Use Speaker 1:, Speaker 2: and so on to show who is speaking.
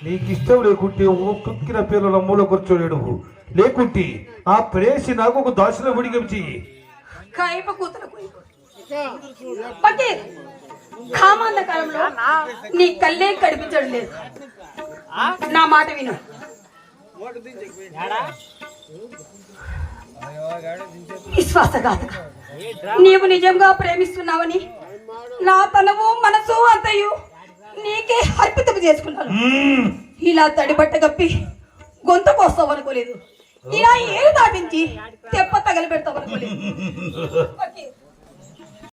Speaker 1: నీకు ఇష్టం లేకుంటే ఓ కుక్కిన పిల్లల మూల కూర్చోలేడు, లేకుంటే ఆ ప్రేసి నాకు ఒక దాసులో విడిగించి
Speaker 2: కాయప కూతురకు పకీర్ కామాంధ కాలంలో నీ కళ్ళే కనిపించడం లేదు. నా మాట విను. విశ్వాసఘాతక, నీవు నిజంగా ప్రేమిస్తున్నావని నా తనవు మనసు అంతయు నీకే అర్పితం చేసుకున్నాను. ఇలా తడిబట్ట కప్పి గొంతు కోస్తావు అనుకోలేదు. ఇలా ఏడు దాటించి తెప్ప తగలి పెడతావు అనుకోలేదు.